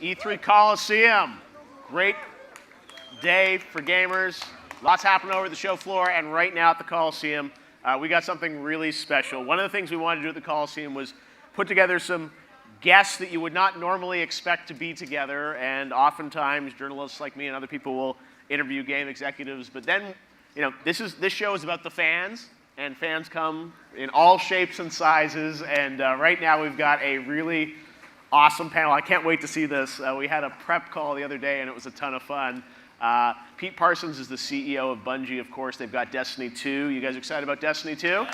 E3 Coliseum. Great day for gamers. Lots happening over at the show floor, and right now at the Coliseum, we got something really special. One of the things we wanted to do at the Coliseum was put together some guests that you would not normally expect to be together, and oftentimes journalists like me and other people will interview game executives, but then, you know, this show is about the fans, and fans come in all shapes and sizes, and right now we've got a really awesome panel. I can't wait to see this. We had a prep call the other day, and it was a ton of fun. Pete Parsons is the CEO of Bungie, of course. They've got Destiny 2. You guys excited about Destiny 2?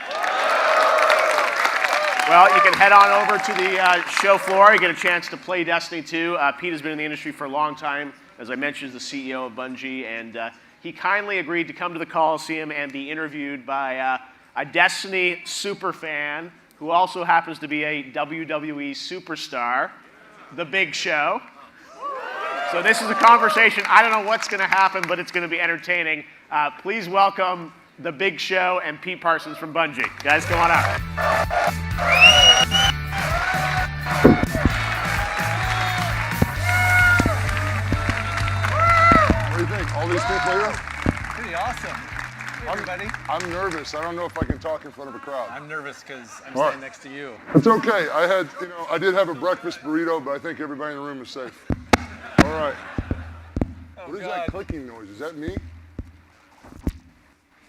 Well, you can head on over to the show floor. You get a chance to play Destiny 2. Pete has been in the industry for a long time. As I mentioned, he's the CEO of Bungie, and he kindly agreed to come to the Coliseum and be interviewed by a Destiny superfan who also happens to be a WWE superstar, The Big Show. So this is a conversation. I don't know what's going to happen, but it's going to be entertaining. Please welcome The Big Show and Pete Parsons from Bungie. Guys, come on up. What do you think? All these people here? Pretty awesome. Hey, everybody. I'm nervous. I don't know if I can talk in front of a crowd. I'm nervous because I'm standing next to you. It's okay. I did have a breakfast burrito, but I think everybody in the room is safe. All right. What is that clicking noise? Is that me?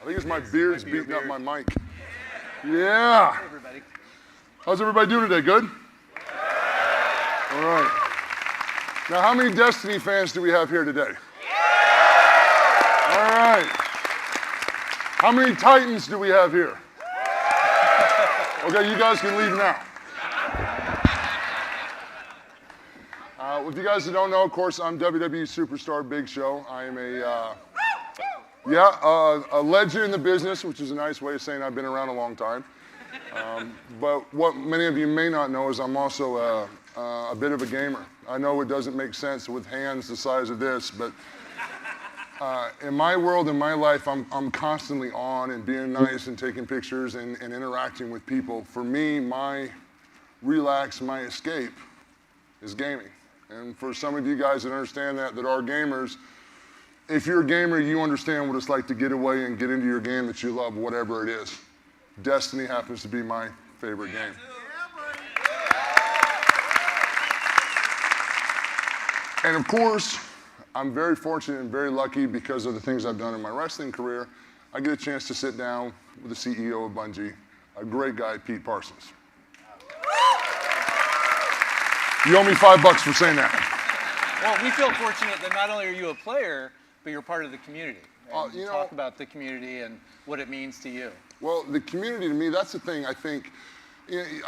I think it's my beard's beating up my mic. Yeah. Hey, everybody. How's everybody doing today? Good? All right. Now, how many Destiny fans do we have here today? All right. How many Titans do we have here? Okay, you guys can leave now. If you guys don't know, of course, I'm WWE superstar Big Show. I am a legend in the business, which is a nice way of saying I've been around a long time. But what many of you may not know is I'm also a bit of a gamer. I know it doesn't make sense with hands the size of this, but in my world, in my life, I'm constantly on and being nice and taking pictures and interacting with people. For me, my relax, my escape is gaming. And for some of you guys that understand that are gamers, if you're a gamer, you understand what it's like to get away and get into your game that you love, whatever it is. Destiny happens to be my favorite game. And of course, I'm very fortunate and very lucky because of the things I've done in my wrestling career. I get a chance to sit down with the CEO of Bungie, a great guy, Pete Parsons. You owe me $5 for saying that. Well, we feel fortunate that not only are you a player, but you're part of the community. Talk about the community and what it means to you. Well, the community to me, that's the thing. I think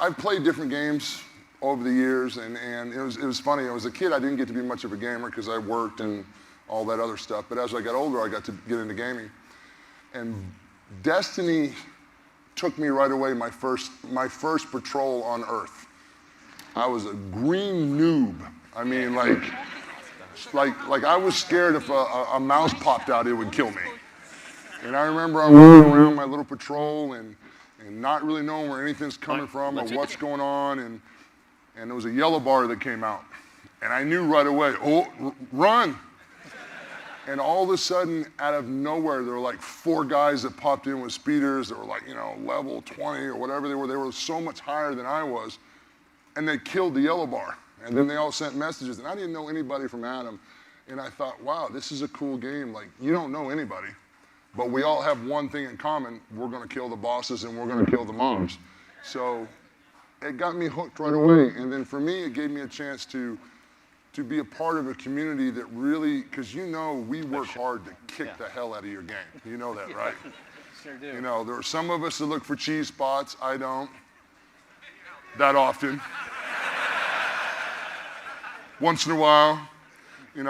I've played different games over the years, and it was funny. As a kid, I didn't get to be much of a gamer because I worked and all that other stuff. But as I got older, I got to get into gaming. And Destiny took me right away. My first patrol on Earth. I was a green noob. I mean, like I was scared if a mouse popped out, it would kill me. And I remember I'm running around my little patrol and not really knowing where anything's coming from or what's going on. And there was a yellow bar that came out. And I knew right away, run. And all of a sudden, out of nowhere, there were like 4 guys that popped in with speeders that were like, level 20 or whatever they were. They were so much higher than I was. And they killed the yellow bar. And then they all sent messages. And I didn't know anybody from Adam. And I thought, wow, this is a cool game. Like, you don't know anybody. But we all have one thing in common. We're going to kill the bosses and we're going to kill the mobs. So it got me hooked right away. And then for me, it gave me a chance to be a part of a community that really, because we work hard to kick the hell out of your game. You know that, right? Sure do. There are some of us that look for cheese spots. I don't. That often. Once in a while, when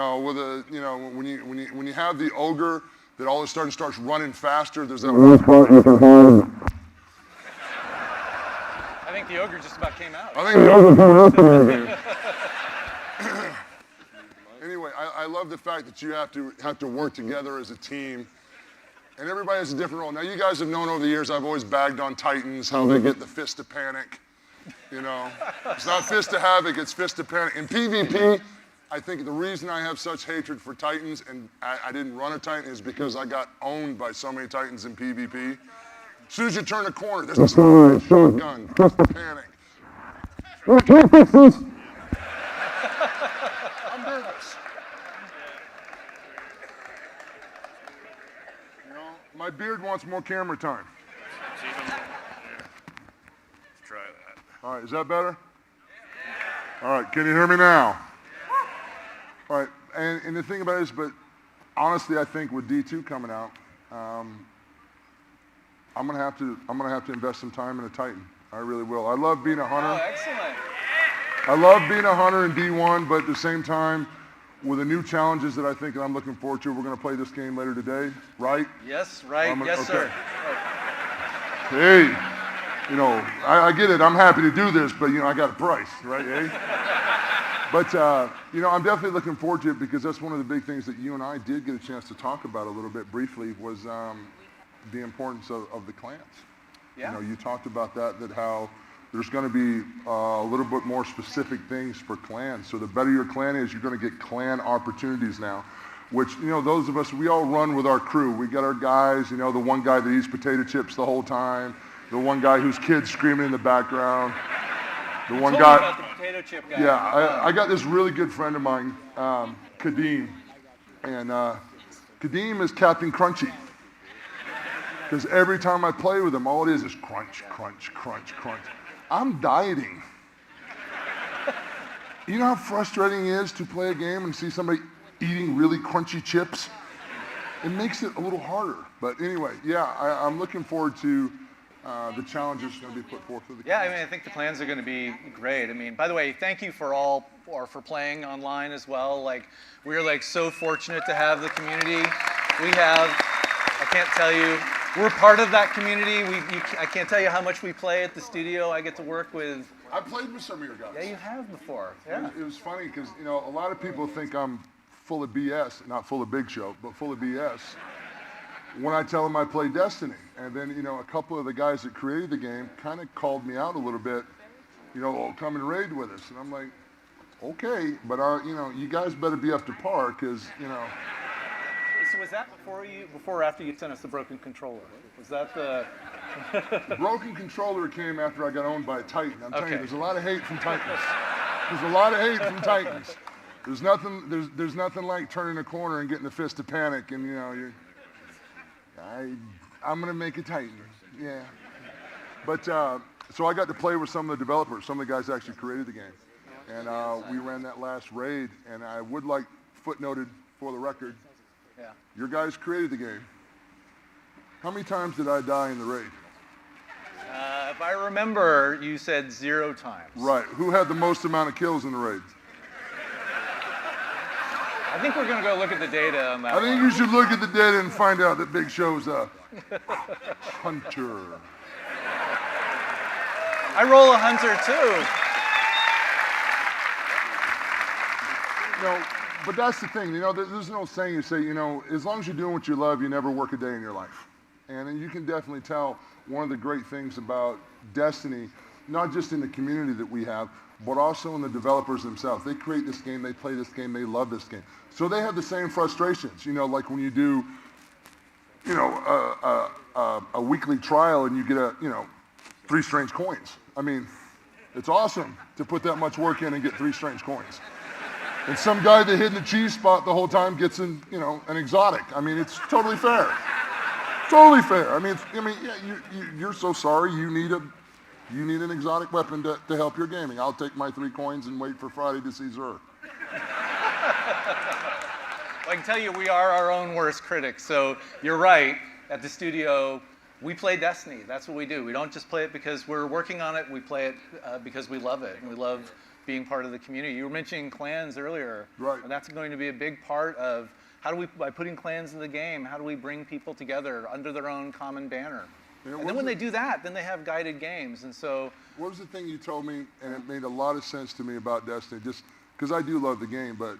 you have the ogre that all of a sudden starts running faster, there's that one spot you can hold. I think the ogre just about came out. I think the ogre came out. Anyway, I love the fact that you have to work together as a team. And everybody has a different role. Now, you guys have known over the years, I've always bagged on Titans, how they get the fist of panic. It's not fist of havoc, it's fist of panic. In PvP, I think the reason I have such hatred for Titans, and I didn't run a Titan, is because I got owned by so many Titans in PvP. As soon as you turn a corner, there's a shotgun, panic. I'm nervous. You know, my beard wants more camera time. Let's try that. All right, is that better? All right, can you hear me now? All right, and the thing about it is, but honestly, I think with D2 coming out, I'm gonna have to invest some time in a Titan. I really will. I love being a hunter. Oh, excellent. I love being a hunter in D1, but at the same time, with the new challenges that I think that I'm looking forward to, we're gonna play this game later today, right? Yes, right. Yes, okay. sir. Hey, you know, I get it. I'm happy to do this, but you know, I got a price, right? Eh? But you know, I'm definitely looking forward to it because that's one of the big things that you and I did get a chance to talk about a little bit briefly was the importance of the clans. Yeah. You know, you talked about that how there's going to be a little bit more specific things for clans. So the better your clan is, you're going to get clan opportunities now. Which, you know, those of us, we all run with our crew. We got our guys, you know, the one guy that eats potato chips the whole time, the one guy whose kid's screaming in the background, the one guy. About the potato chip guy. Yeah, I got this really good friend of mine, Kadeem, and Kadeem is Captain Crunchy. Because every time I play with him, all it is crunch, crunch, crunch, crunch. I'm dieting. You know how frustrating it is to play a game and see somebody eating really crunchy chips? It makes it a little harder. But anyway, yeah, I'm looking forward to the challenges going to be put forth for the Yeah, kids. I mean, I think the plans are going to be great. I mean, by the way, thank you for for playing online as well. Like, we're like so fortunate to have the community. I can't tell you, we're part of that community. I can't tell you how much we play at the studio. I get to work with. I played with some of your guys. Yeah, you have before. Yeah. It was funny because, you know, a lot of people think I'm full of BS, not full of Big Show, but full of BS. When I tell them I play Destiny, and then, you know, a couple of the guys that created the game kind of called me out a little bit, you know, oh, come and raid with us. And I'm like, okay, but you know, you guys better be up to par because, you know. So was that before or after you sent us the broken controller? Was that the? The broken controller came after I got owned by a Titan. I'm telling you, there's a lot of hate from Titans. There's a lot of hate from Titans. There's nothing like turning a corner and getting a fist of panic, and you know, I'm gonna make a Titan. Yeah. But so I got to play with some of the developers. Some of the guys actually created the game, and we ran that last raid. And I would like footnoted for the record. Yeah. Your guys created the game. How many times did I die in the raid? If I remember, you said 0 times. Right. Who had the most amount of kills in the raid? I think we're going to go look at the data on that. I think you should look at the data and find out that Big Show's a hunter. I roll a hunter too. You know, but that's the thing. You know, there's no saying you say, you know, as long as you're doing what you love, you never work a day in your life. And you can definitely tell one of the great things about Destiny, not just in the community that we have, but also in the developers themselves. They create this game, they play this game, they love this game. So they have the same frustrations, you know, like when you do, you know, a weekly trial and you get 3 strange coins. I mean, it's awesome to put that much work in and get 3 strange coins. And some guy that hid in the cheese spot the whole time gets an exotic. I mean, it's totally fair. Totally fair. I mean, yeah, you're so sorry. You need an exotic weapon to help your gaming. I'll take my 3 coins and wait for Friday to see Zur. I can tell you, we are our own worst critics. So you're right. At the studio, we play Destiny. That's what we do. We don't just play it because we're working on it. We play it because we love it, and we love being part of the community. You were mentioning clans earlier. Right. And that's going to be a big part of how do we, by putting clans in the game, how do we bring people together under their own common banner? And then when they do that, then they have guided games. And so. What was the thing you told me, and it made a lot of sense to me about Destiny, just because I do love the game, but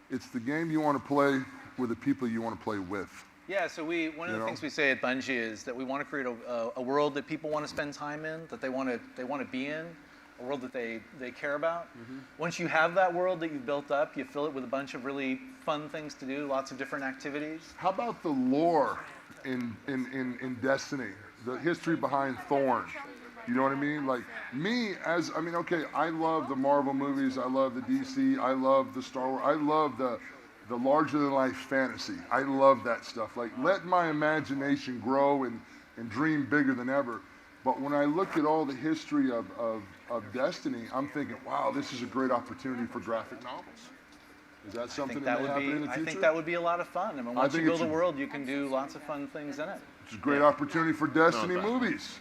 it's the game you want to play with the people you want to play with. Yeah, so one of the things we say at Bungie is that we want to create a world that people want to spend time in, that they want to be in. a world that they care about. Once you have that world that you've built up, you fill it with a bunch of really fun things to do, lots of different activities. How about the lore in Destiny? The history behind Thorn. You know what I mean? Like okay, I love the Marvel movies, I love the DC, I love the Star Wars, I love the larger than life fantasy. I love that stuff. Like, let my imagination grow and dream bigger than ever. But when I look at all the history of Destiny, I'm thinking, wow, this is a great opportunity for graphic novels. Is that something that may happen in the future? I think that would be a lot of fun. I mean, once you build a world, you can do lots of fun things in it. It's a great opportunity for Destiny movies.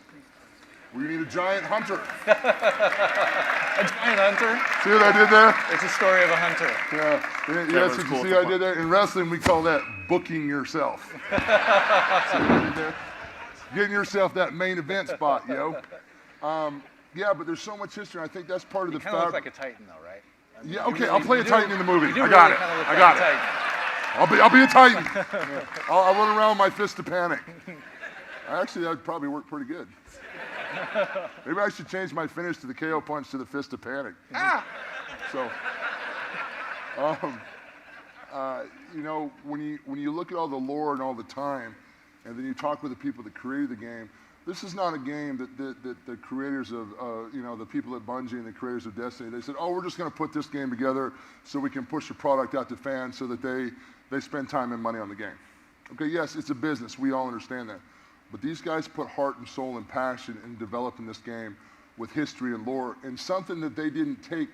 We need a giant hunter. A giant hunter? See what I did there? It's a story of a hunter. Yeah, that's what you see I did there. In wrestling, we call that booking yourself. See what I did there? Getting yourself that main event spot, yo. Yeah, but there's so much history. I think that's part of the fabric. You kind of look like a Titan, though, right? I mean, yeah, okay, I'll play a Titan in the movie. I got it. I got it. I'll be a Titan. I'll run around with my fist of panic. Actually, that would probably work pretty good. Maybe I should change my finish to the KO punch to the fist of panic. So, when you look at all the lore and all the time, and then you talk with the people that created the game, this is not a game that the creators of, the people at Bungie and the creators of Destiny, they said, oh, we're just going to put this game together so we can push the product out to fans so that they spend time and money on the game. Okay, yes, it's a business. We all understand that. But these guys put heart and soul and passion in developing this game with history and lore, and something that they didn't take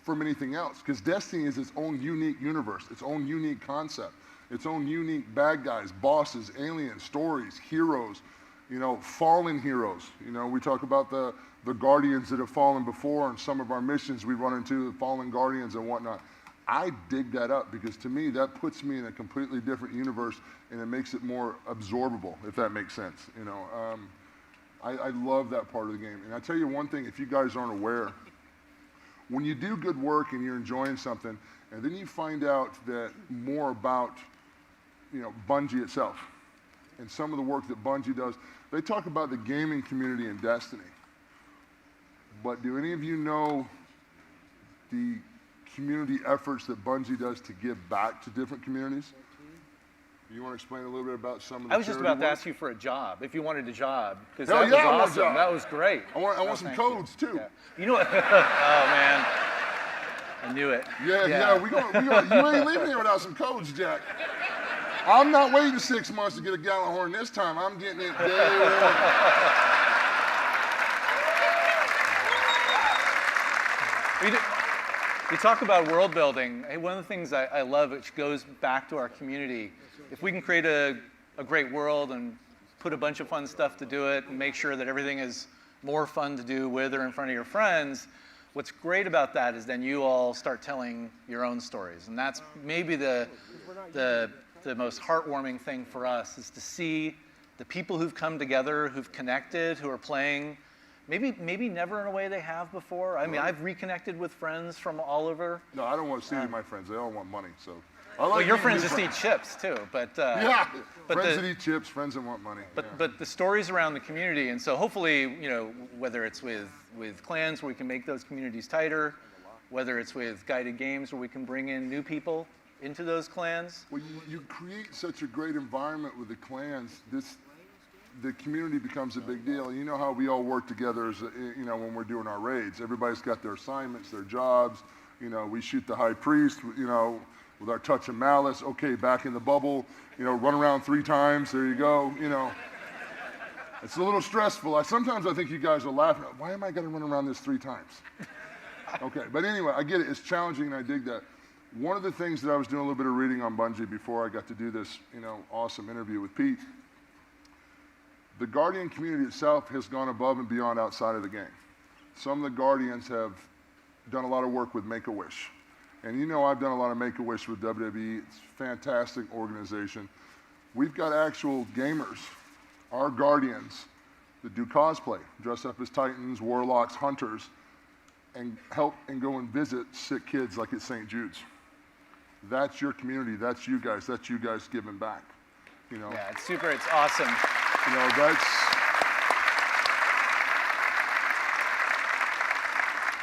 from anything else, because Destiny is its own unique universe, its own unique concept, its own unique bad guys, bosses, aliens, stories, heroes, fallen heroes. We talk about the Guardians that have fallen before, and some of our missions we run into fallen Guardians and whatnot. I dig that up because to me that puts me in a completely different universe and it makes it more absorbable, if that makes sense. I love that part of the game. And I tell you one thing, if you guys aren't aware, when you do good work and you're enjoying something, and then you find out that more about Bungie itself and some of the work that Bungie does, they talk about the gaming community in Destiny. But do any of you know the community efforts that Bungie does to give back to different communities? You want to explain a little bit about some of the I was just about to ask you for a job, if you wanted a job, because that was awesome. That was great. I want some codes too. Yeah. You know what? Oh man, I knew it. Yeah. We you ain't leaving here without some codes, Jack. I'm not waiting 6 months to get a gallon horn this time. I'm getting it day You talk about world building. One of the things I love, which goes back to our community, if we can create a great world and put a bunch of fun stuff to do it and make sure that everything is more fun to do with or in front of your friends, what's great about that is then you all start telling your own stories. And that's maybe the most heartwarming thing for us, is to see the people who've come together, who've connected, who are playing maybe never in a way they have before. I mean, I've reconnected with friends from all over. No, I don't want to see my friends. They all want money. So, well, your friends just eat chips too. But friends that eat chips, friends that want money. But the stories around the community, and so hopefully, whether it's with clans where we can make those communities tighter, whether it's with guided games where we can bring in new people into those clans. Well, you create such a great environment with the clans. The community becomes a big deal. You know how we all work together as when we're doing our raids. Everybody's got their assignments, their jobs. We shoot the high priest, with our touch of malice. Okay, back in the bubble, run around 3 times. There you go. It's a little stressful. Sometimes I think you guys are laughing. Why am I going to run around this 3 times? Okay, but anyway, I get it. It's challenging, and I dig that. One of the things that I was doing a little bit of reading on Bungie before I got to do this, awesome interview with Pete. The Guardian community itself has gone above and beyond outside of the game. Some of the Guardians have done a lot of work with Make-A-Wish. And I've done a lot of Make-A-Wish with WWE. It's a fantastic organization. We've got actual gamers, our Guardians, that do cosplay, dress up as Titans, Warlocks, Hunters, and help and go and visit sick kids like at St. Jude's. That's your community. That's you guys giving back. Yeah, it's super. It's awesome.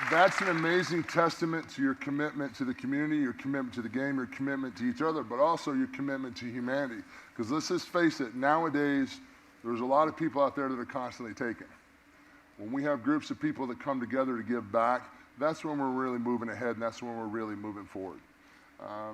That's an amazing testament to your commitment to the community, your commitment to the game, your commitment to each other, but also your commitment to humanity. Because let's just face it, nowadays, there's a lot of people out there that are constantly taking. When we have groups of people that come together to give back, that's when we're really moving ahead, and that's when we're really moving forward.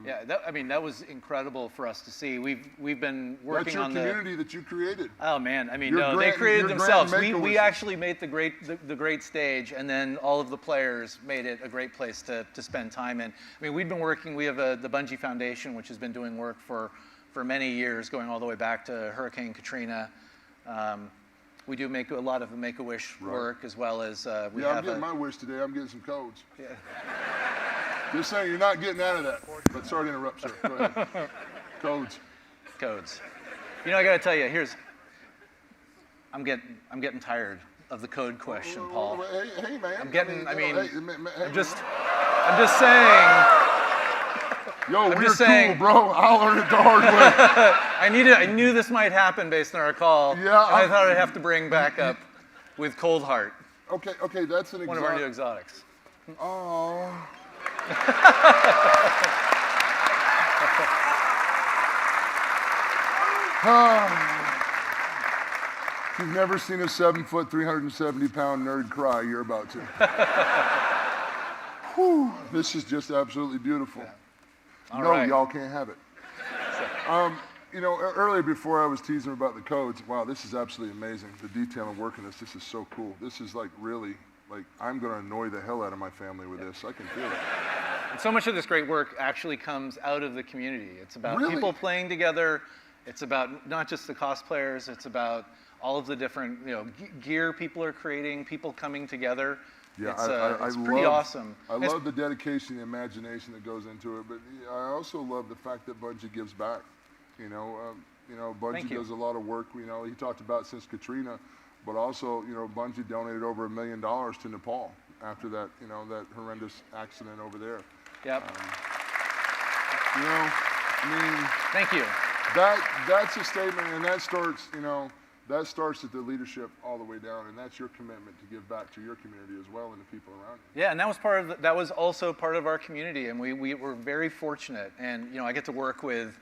Yeah, that was incredible for us to see. We've been working on That's your community that you created. Oh man, I mean, Your they created themselves. We Make-A-Wishes. actually made the great stage, and then all of the players made it a great place to spend time in. I mean, we've been working. We have the Bungie Foundation, which has been doing work for many years, going all the way back to Hurricane Katrina. We do make a lot of the Make-A-Wish work, as well as we have. I'm getting my wish today. I'm getting some codes. Yeah. Just saying, you're not getting out of that. But sorry to interrupt, sir. Go ahead. Codes. You know, I got to tell you, I'm getting tired of the code question, Paul. Hey, man. I'm just saying. Yo, we're saying, cool, bro. I'll learn it the hard way. I knew this might happen based on our call. Yeah. I thought I'd have to bring back up with Cold Heart. Okay, that's an One of our new exotics. Oh. If you've never seen a 7-foot, 370-pound nerd cry, you're about to. Whew, this is just absolutely beautiful. Yeah. No, right. y'all can't have it. You know, earlier before I was teasing about the codes, wow, this is absolutely amazing. The detail and work in this is so cool. This is like really, like I'm going to annoy the hell out of my family with this. I can feel it. And so much of this great work actually comes out of the community. It's about Really? people playing together. It's about not just the cosplayers. It's about all of the different, gear people are creating, people coming together. Yeah, It's pretty awesome. I love the dedication, the imagination that goes into it, but I also love the fact that Bungie gives back. Bungie does a lot of work. He talked about since Katrina, but also, Bungie donated over $1 million to Nepal after that, that horrendous accident over there. Yep. Thank you. That's a statement, and that starts at the leadership all the way down, and that's your commitment to give back to your community as well and the people around you. Yeah, and that was also part of our community, and we were very fortunate. And I get to work with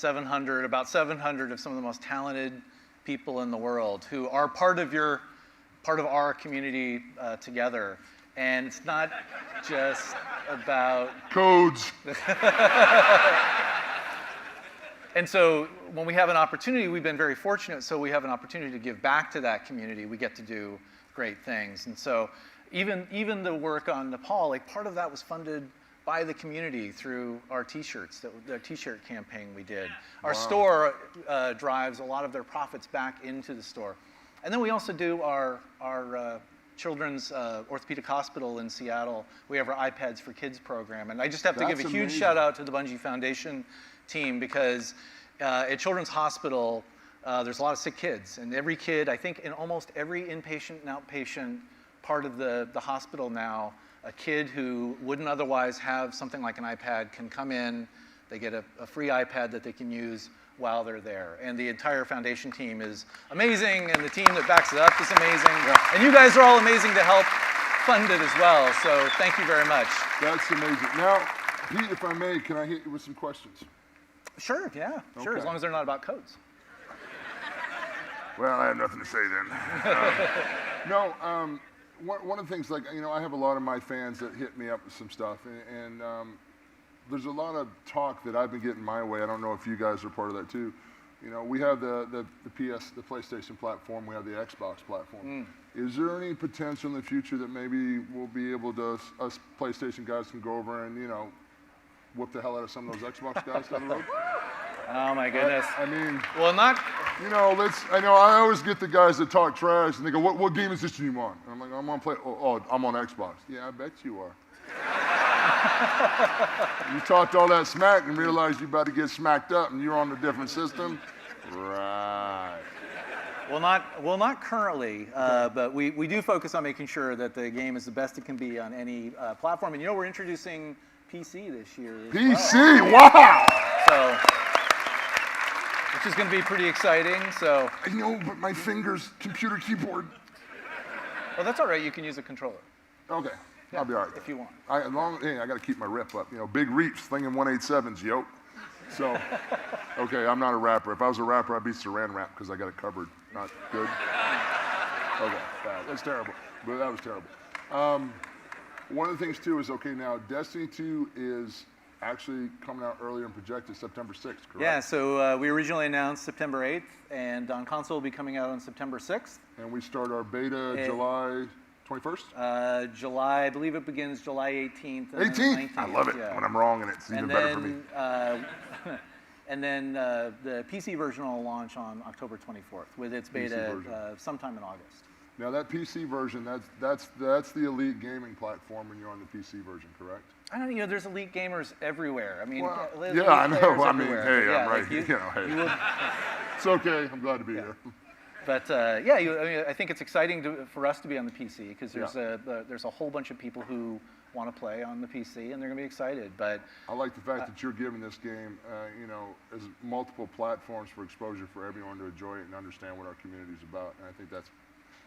about 700 of some of the most talented people in the world who are part of our community together. And it's not just about codes. And so when we have an opportunity, we've been very fortunate, so we have an opportunity to give back to that community. We get to do great things. And so even the work on Nepal, like part of that was funded by the community through our T-shirts, the T-shirt campaign we did. Our store drives a lot of their profits back into the store. And then we also do our Children's Orthopedic Hospital in Seattle. We have our iPads for Kids program. And I just have to give a huge shout out to the Bungie Foundation team, because at Children's Hospital, there's a lot of sick kids. And every kid, I think in almost every inpatient and outpatient part of the hospital now, a kid who wouldn't otherwise have something like an iPad can come in, they get a free iPad that they can use while they're there. And the entire foundation team is amazing, and the team that backs it up is amazing. Yeah. And you guys are all amazing to help fund it as well, so thank you very much. That's amazing. Now, Pete, if I may, can I hit you with some questions? Sure, yeah, sure, as long as they're not about codes. Well, I have nothing to say then. One of the things, I have a lot of my fans that hit me up with some stuff, and there's a lot of talk that I've been getting my way. I don't know if you guys are part of that too. We have the PlayStation platform, we have the Xbox platform. Is there any potential in the future that maybe we'll be able to, us PlayStation guys can go over and, whoop the hell out of some of those Xbox guys down the road? Oh my goodness. Well, not. I always get the guys that talk trash and they go, what game is this you on? And I'm like, I'm on I'm on Xbox. Yeah, I bet you are. You talked all that smack and realized you're about to get smacked up and you're on a different system. Right. Well, not currently, but we do focus on making sure that the game is the best it can be on any platform. And we're introducing PC this year. PC, wow! So, which is going to be pretty exciting. So. I know, but my fingers, computer keyboard. Well, that's all right. You can use a controller. Okay. Yeah, I'll be all right. if you want. I got to keep my rep up. You know, big reach, slinging 187s, yo. So, okay, I'm not a rapper. If I was a rapper, I'd be Saran Wrap because I got it covered. Not good. Okay, bad. That's terrible. But that was terrible. One of the things too is, okay, now Destiny 2 is actually coming out earlier and projected September 6th, correct? Yeah, so we originally announced September 8th, and on console will be coming out on September 6th. And we start our beta July 21st? July, I believe it begins July 18th. And 18th? 19th, I love it. yeah. When I'm wrong and it's even better for me. And then the PC version will launch on October 24th with its beta sometime in August. Now that PC version, that's the elite gaming platform when you're on the PC version, correct? I don't know, there's elite gamers everywhere. I mean, Well, there's yeah, elite I know. players I mean, everywhere. hey, But I'm right. like Hey, it's okay. I'm glad to be here. But I mean, I think it's exciting for us to be on the PC because there's a whole bunch of people who want to play on the PC and they're going to be excited. But I like the fact that you're giving this game, as multiple platforms for exposure for everyone to enjoy it and understand what our community is about. And I think that's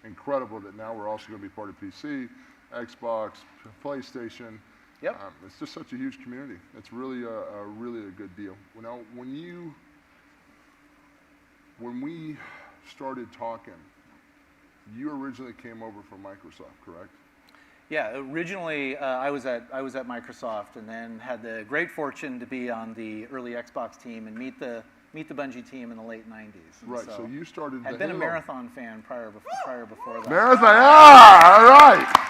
incredible that now we're also going to be part of PC, Xbox, PlayStation. Yep. It's just such a huge community. It's really a good deal. Now, when we started talking, you originally came over from Microsoft, correct? Yeah, originally I was at Microsoft and then had the great fortune to be on the early Xbox team and meet the Bungie team in the late 90s. And Right, so you started I'd the been Halo. a marathon fan prior before that. Marathon, all right.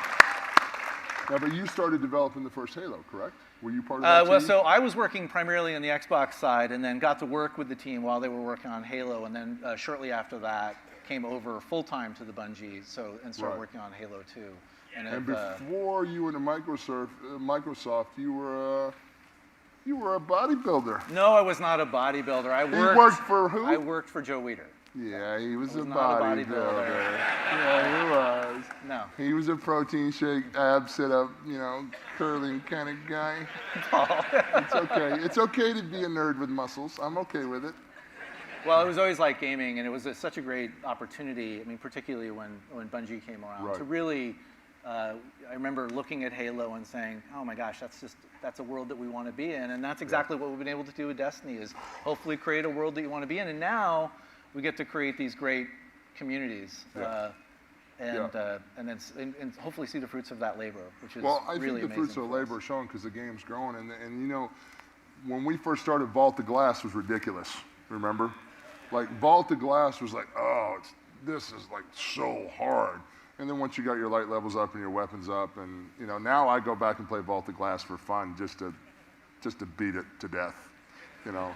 Now, but you started developing the first Halo, correct? Were you part of that Well, team? so I was working primarily on the Xbox side and then got to work with the team while they were working on Halo, and then shortly after that came over full-time to the Bungie and started working on Halo 2. And before you went to Microsoft, you were a bodybuilder. No, I was not a bodybuilder. You worked for who? I worked for Joe Weider. Yeah, he was a not a bodybuilder. bodybuilder. Yeah, he was. No. He was a protein shake, ab sit-up, curling kind of guy. It's okay. It's okay to be a nerd with muscles. I'm okay with it. Well, it was always like gaming, and it was such a great opportunity. I mean, particularly when Bungie came around to really. I remember looking at Halo and saying, "Oh my gosh, that's a world that we want to be in," and that's exactly what we've been able to do with Destiny is hopefully create a world that you want to be in, and now we get to create these great communities, and hopefully see the fruits of that labor, which is well, I really think the amazing fruits of for us. labor are showing because the game's growing, and when we first started, Vault of Glass was ridiculous. Remember, like Vault of Glass was like, oh, this is like so hard. And then once you got your light levels up and your weapons up, and now I go back and play Vault of Glass for fun, just to beat it to death.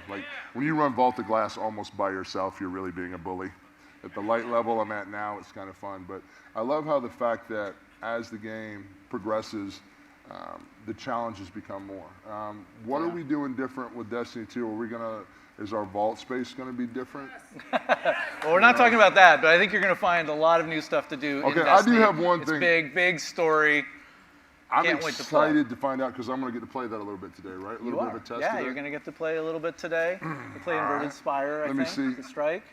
Like when you run Vault of Glass almost by yourself, you're really being a bully. At the light level I'm at now, it's kind of fun. But I love how the fact that as the game progresses, the challenges become more. What are we doing different with Destiny 2? Is our vault space going to be different? Well, we're not talking about that, but I think you're going to find a lot of new stuff to do. Okay, in I Destiny. do have one thing. It's big story. I'm Can't wait to play. excited to find out because I'm going to get to play that a little bit today, right? A little bit of a test Yeah, today. you're going to get to play a little bit today. You play Inverted Spire, I Let me think, see. the Strike.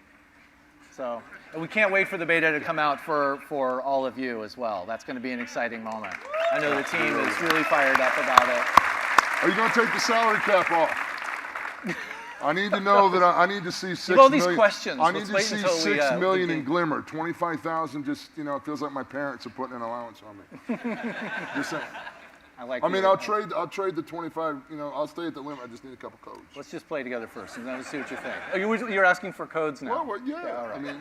So, and we can't wait for the beta to come out for all of you as well. That's going to be an exciting moment. I know the team is really fired up about it. Are you going to take the salary cap off? I need to know that I need to see 6 all million. these questions. I need Let's to wait see until 6 million we in Glimmer. 25,000 just, it feels like my parents are putting an allowance on me. Just saying. I'll trade the 25, I'll stay at the limit. I just need a couple codes. Let's just play together first and then we'll see what you think. Oh, you're asking for codes now? Well, yeah. All right.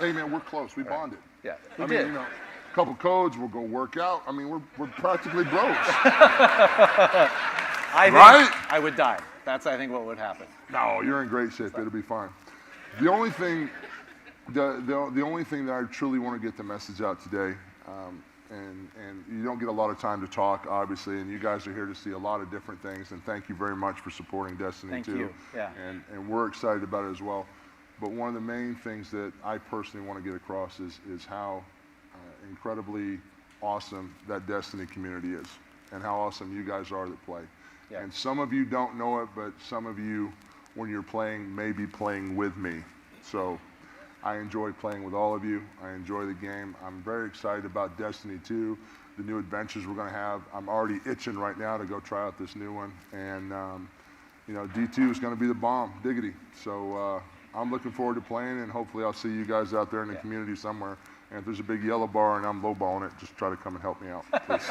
Hey man, we're close. We bonded. Yeah, we I did. mean, a couple codes, we'll go work out. I mean, we're practically bros. I think Right? I would die. That's, I think, what would happen. No, you're in great shape. It'll be fine. The only thing, the only thing that I truly want to get the message out today, and you don't get a lot of time to talk, obviously, and you guys are here to see a lot of different things, and thank you very much for supporting Destiny 2. Thank you. Yeah. And we're excited about it as well. But one of the main things that I personally want to get across is how incredibly awesome that Destiny community is, and how awesome you guys are that play. Yeah. And some of you don't know it, but some of you, when you're playing, may be playing with me. So I enjoy playing with all of you. I enjoy the game. I'm very excited about Destiny 2. the new adventures we're going to have. I'm already itching right now to go try out this new one. And, you know, D2 is going to be the bomb, diggity. So I'm looking forward to playing, and hopefully I'll see you guys out there in the community somewhere. And if there's a big yellow bar and I'm lowballing it, just try to come and help me out, please.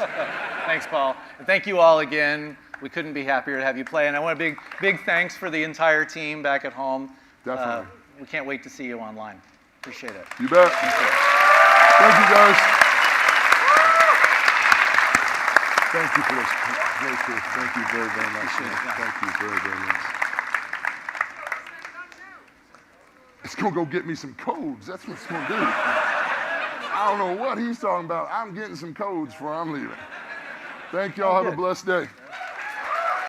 Thanks, Paul. And thank you all again. We couldn't be happier to have you play. And I want a big thanks for the entire team back at home. Definitely. We can't wait to see you online. Appreciate it. You bet. Thank you, guys. Thank you for this. Very cool. Thank you very, very much. Thank you very, very much. It's going to go get me some codes. That's what it's going to do. I don't know what he's talking about. I'm getting some codes before I'm leaving. Thank y'all. Have a blessed day.